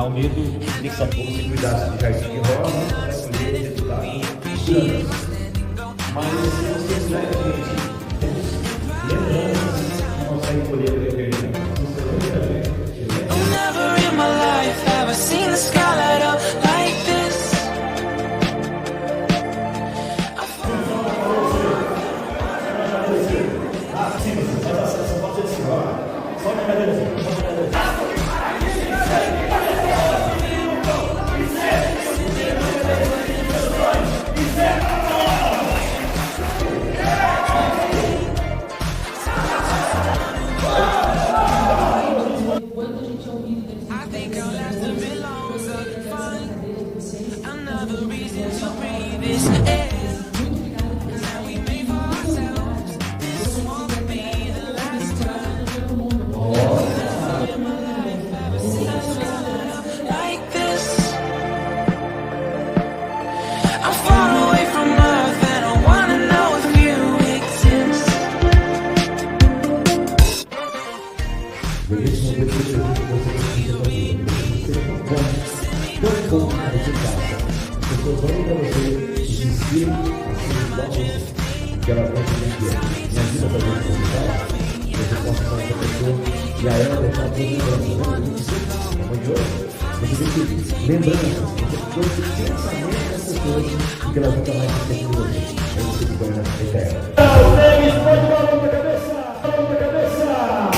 o medo tem que ser como se cuidasse de jardim de rosa, vai colher resultados grandes. Mas se você fizer a gente, lembranças, não consegue colher a eternidade. Never in my life have I seen the sky light up like this. Que ela pode me ajuda a fazer o resultado, você possa falar com a pessoa e a ela deixar tudo você tem que lembrança, você tem que pensamento dessas coisas e que elas nunca mais se tecnologia. Aí você se torna eterna. Pode dar a mão pra cabeça!